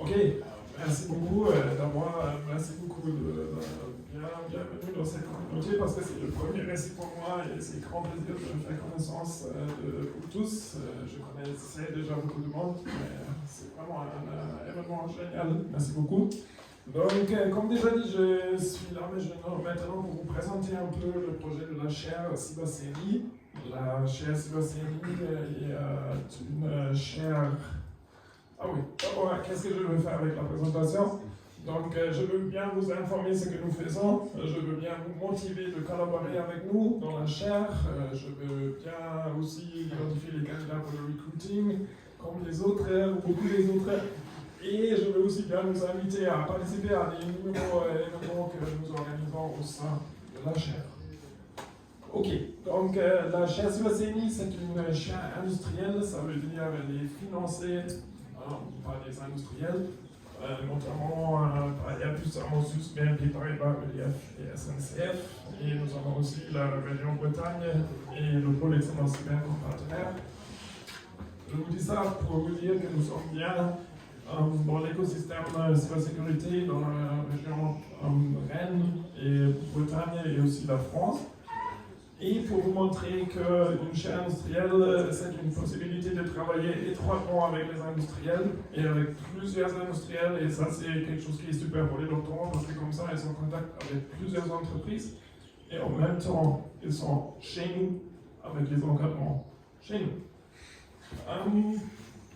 Ok, merci beaucoup merci beaucoup de bienvenue dans cette communauté parce que c'est le premier récit pour moi et c'est grand plaisir de faire connaissance de vous tous. Je connaissais déjà beaucoup de monde, mais c'est vraiment un événement génial. Merci beaucoup. Donc, comme déjà dit, je suis là maintenant pour vous présenter un peu le projet de la chaire Cybersérie. La chaire Cybersérie est une chaire. Ah oui, qu'est-ce que je veux faire avec la présentation? Donc, je veux bien vous informer ce que nous faisons, je veux bien vous motiver de collaborer avec nous dans la chaire, je veux bien aussi identifier les candidats pour le recruiting, comme les autres, beaucoup les autres, et je veux aussi bien vous inviter à participer à des nouveaux événements que nous organisons au sein de la chaire. Ok, donc la chaire Cybersérie, c'est une chaire industrielle, ça veut dire elle est financée par des industriels, notamment par Airbus, Amosus, BNP Paribas, EDF et SNCF. Et nous avons aussi la région Bretagne et le pôle excellence cyber comme partenaires. Je vous dis ça pour vous dire que nous sommes bien dans l'écosystème cybersécurité dans la région Rennes et Bretagne et aussi la France. Et pour vous montrer qu'une chaire industrielle, c'est une possibilité de travailler étroitement avec les industriels et avec plusieurs industriels. Et ça, c'est quelque chose qui est super pour les doctorants parce que comme ça, ils sont en contact avec plusieurs entreprises. Et en même temps, ils sont chez nous avec les encadrements chez nous.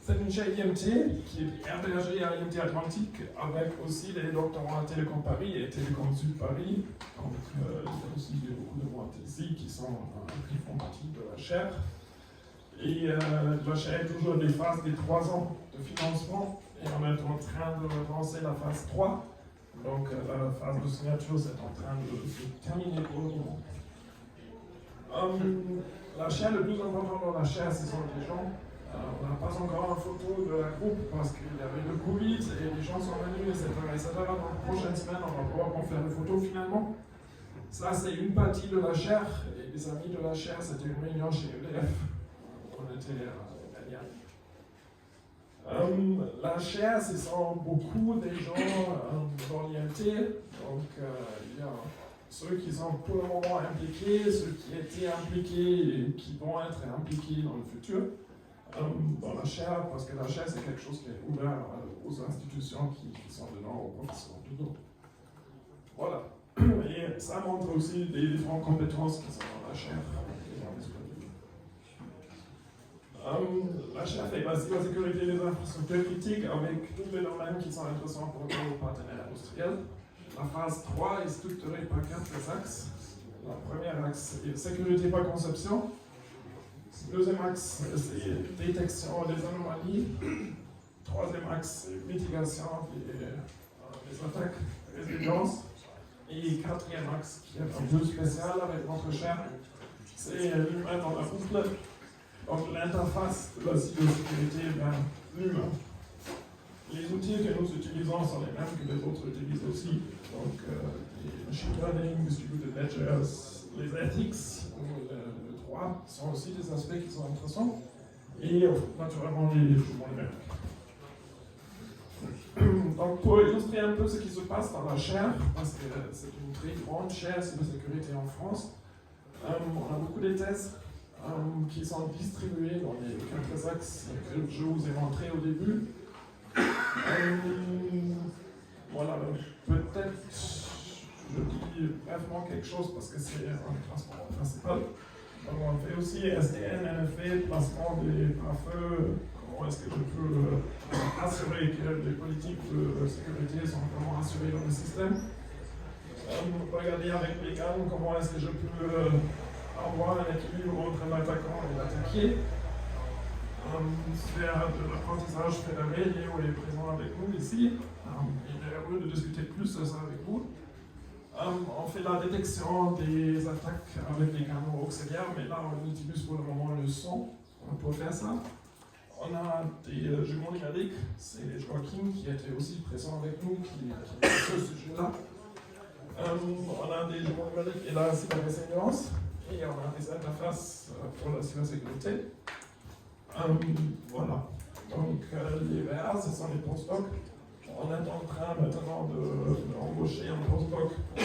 C'est une chaire IMT qui est hébergée à IMT Atlantique avec aussi les doctorants à Télécom Paris et Télécom Sud Paris. Donc, il y a aussi beaucoup de gens ici qui font partie de la chaire. Et la chaire est toujours des phases des 3 ans de financement et on est en train de lancer la phase 3. Donc, la phase de signature, c'est en train de se terminer pour le moment. La chaire, le plus important dans la chaire, ce sont les gens. On n'a pas encore une photo de la groupe parce qu'il y avait le Covid et les gens sont venus, etc. Dans les prochaines semaines, on va pouvoir faire une photo finalement. Ça, c'est une partie de la chaire et les amis de la chaire, c'était une réunion chez EDF. On était gagnants. La chaire, ce sont beaucoup des gens dans l'IMT. Donc, il y a ceux qui sont pour le moment impliqués, ceux qui étaient impliqués et qui vont être impliqués dans le futur. Dans la chaire, parce que la chaire c'est quelque chose qui est ouvert aux institutions qui sont dedans, aux professeurs dedans. Voilà. Et ça montre aussi les différentes compétences qui sont dans la chaire. La chaire fait la cybersécurité des infrastructures critiques avec tous les domaines qui sont intéressants pour nos partenaires industriels. La phase 3 est structurée par 4 axes. La première axe est sécurité par conception. Deuxième axe, c'est détection des anomalies. Troisième axe, c'est mitigation des attaques, résilience. Et quatrième axe, qui est un peu spécial avec notre chaire, c'est l'humain dans la boucle. Donc l'interface de la cybersécurité vers l'humain. Les outils que nous utilisons sont les mêmes que les autres utilisent aussi. Donc les machine learning, distributed ledgers, les ethics, sont aussi des aspects qui sont intéressants et naturellement les mouvements numériques. Donc pour illustrer un peu ce qui se passe dans la chaire, parce que c'est une très grande chaire cybersécurité en France, on a beaucoup de thèses qui sont distribuées dans les 4 axes que je vous ai montrés au début. Voilà, peut-être je dis brièvement quelque chose parce que c'est un transport principal. Donc on fait aussi SDN, NFV, placement des pare-feux, comment est-ce que je peux assurer que les politiques de sécurité sont vraiment assurées dans le système. Regarder avec les GAN comment est-ce que je peux avoir un équilibre entre l'attaquant et l'attaqué. Faire de l'apprentissage fédéré, Léo est présent avec nous ici. Il est heureux de discuter plus de ça avec vous. On fait la détection des attaques avec les canaux auxiliaires, mais là on utilise pour le moment le son pour faire ça. On a des jumeaux numériques, c'est Joachim qui était aussi présent avec nous, qui a ce sujet-là. On a des jumeaux numériques et la cyber-résilience, et on a des interfaces pour la cybersécurité. Voilà. Donc les verts, ce sont les postdocs On est en train maintenant d'embaucher un postdoc pour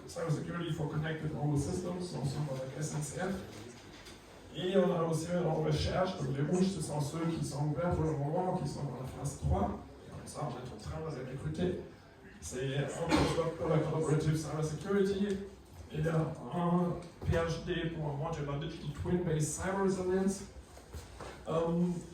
Cybersecurity for Connected Global Systems, ensemble avec SNCF. Et on a aussi en recherche, donc les rouges, ce sont ceux qui sont ouverts pour le moment, qui sont dans la phase 3. Comme ça, on est en train de les recruter. C'est un postdoc pour la Collaborative Cybersecurity. Il y a un PhD pour Modular Digital Twin-Based Cyber Resilience.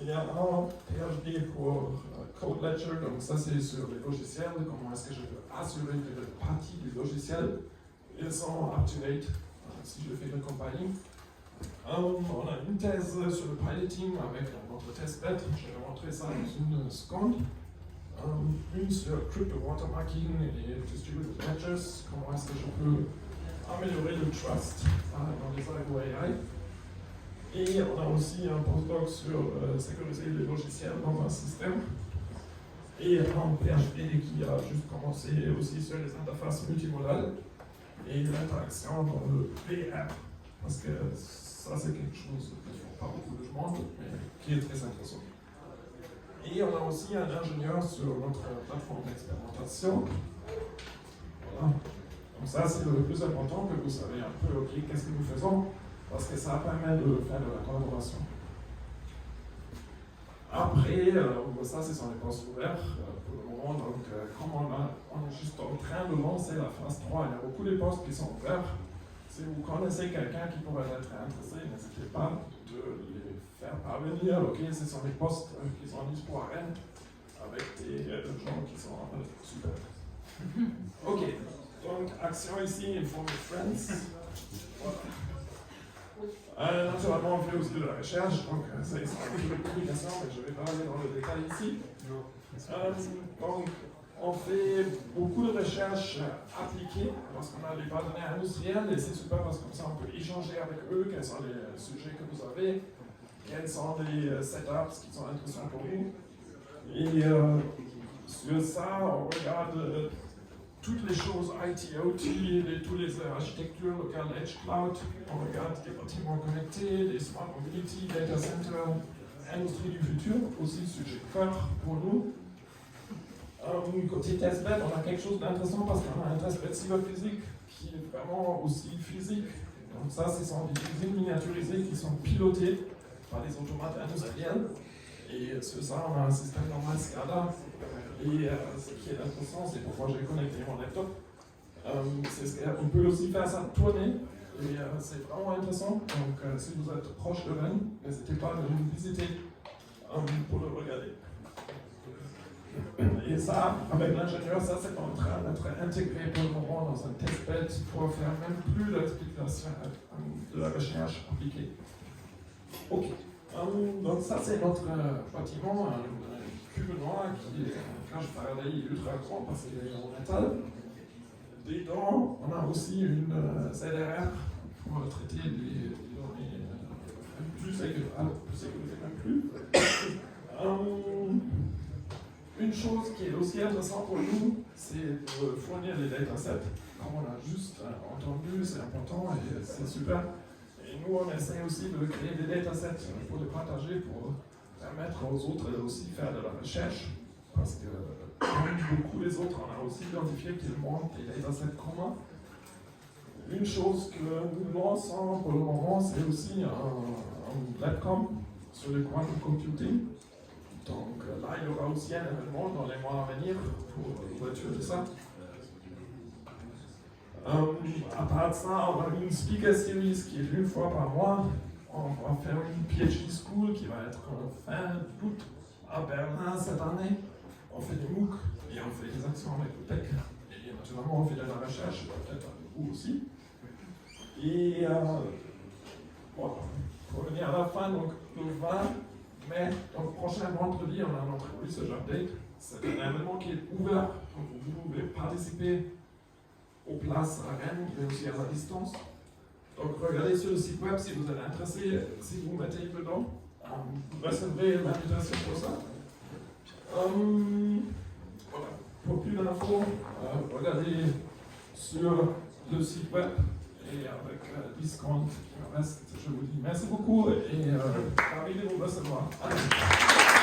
Il y a un PhD pour Code Ledger, donc ça c'est sur les logiciels, comment est-ce que je peux assurer que les parties du logiciel ils sont up-to-date si je fais le compiling. On a une thèse sur le piloting avec notre testbed, je vais montrer ça dans une seconde. Une sur crypto watermarking et distributed ledgers, comment est-ce que je peux améliorer le trust dans les algos AI. Et on a aussi un postdoc sur sécuriser les logiciels dans un système. Et un PhD qui a juste commencé aussi sur les interfaces multimodales et l'interaction dans le VR. Parce que ça, c'est quelque chose qui ne font pas beaucoup de monde, mais qui est très intéressant. Et on a aussi un ingénieur sur notre plateforme d'expérimentation. Voilà. Donc ça, c'est le plus important, que vous savez un peu, ok, qu'est-ce que nous faisons, parce que ça permet de faire de la collaboration. Après, ça, ce sont les postes ouverts pour le moment. Donc, comme on est juste en train de lancer la phase 3, il y a beaucoup de postes qui sont ouverts. Si vous connaissez quelqu'un qui pourrait être intéressé, n'hésitez pas de les faire parvenir. Ok, ce sont les postes qui sont dispo à Rennes avec des gens qui sont super. Ok, donc action ici, Inform Friends. Voilà. Naturellement, on fait aussi de la recherche, donc c'est une publication, mais je ne vais pas aller dans le détail ici. Donc, on fait beaucoup de recherches appliquées parce qu'on a des partenaires industriels et c'est super parce que comme ça on peut échanger avec eux, quels sont les sujets que vous avez, quels sont les setups qui sont intéressants pour vous. Et sur ça, on regarde toutes les choses IT, OT, toutes les architectures locales Edge Cloud, on regarde des bâtiments connectés, des smart mobility, data center, industrie du futur, aussi sujet cœur pour nous. Côté testbed, on a quelque chose d'intéressant parce qu'on a un testbed cyberphysique qui est vraiment aussi physique. Donc ça, ce sont des usines miniaturisées qui sont pilotées par des automates industriels. Et sur ça, on a un système normal SCADA. Et ce qui est intéressant, c'est pourquoi j'ai connecté mon laptop. C'est qu'on peut aussi faire ça tourner. Et c'est vraiment intéressant. Donc si vous êtes proche de Rennes, n'hésitez pas à nous visiter pour le regarder. Et ça, avec l'ingénieur, ça c'est en train d'être intégré pour le moment dans un testbed pour faire même plus d'explication de la recherche appliquée. Ok. Donc ça c'est notre bâtiment, un cube noir qui est un cache Faraday ultra grand parce qu'il est en métal. Dedans, on a aussi une ZRR pour traiter les données plus sécurisées même plus. Une chose qui est aussi intéressante pour nous, c'est de fournir les datasets. Comme on a juste entendu, c'est important et c'est super. Et nous, on essaie aussi de créer des datasets pour les partager, pour permettre aux autres de aussi faire de la recherche. Parce que, comme beaucoup les autres, on a aussi identifié qu'il manque des datasets communs. Une chose que nous lançons pour le moment, c'est aussi un platform sur le quantum computing. Donc là, il y aura aussi un événement dans les mois à venir pour voiturer ça. À part de ça, on a une speaker series qui est une fois par mois. On va faire une PhD School qui va être fin août à Berlin cette année. On fait des MOOC et on fait des actions avec le tech. Et naturellement, on fait de la recherche, peut-être avec vous aussi. Et voilà, pour venir à la fin, donc le 20 mai, donc prochain vendredi, on a notre Research Update. C'est un événement qui est ouvert, donc vous pouvez participer aux places à Rennes, mais aussi à la distance. Donc regardez sur le site web si vous êtes intéressé, si vous mettez dedans, vous recevrez l'invitation pour ça. Voilà. Pour plus d'infos, regardez sur le site web et avec discount qui me reste, je vous dis merci beaucoup et ravi de vous recevoir. Allez.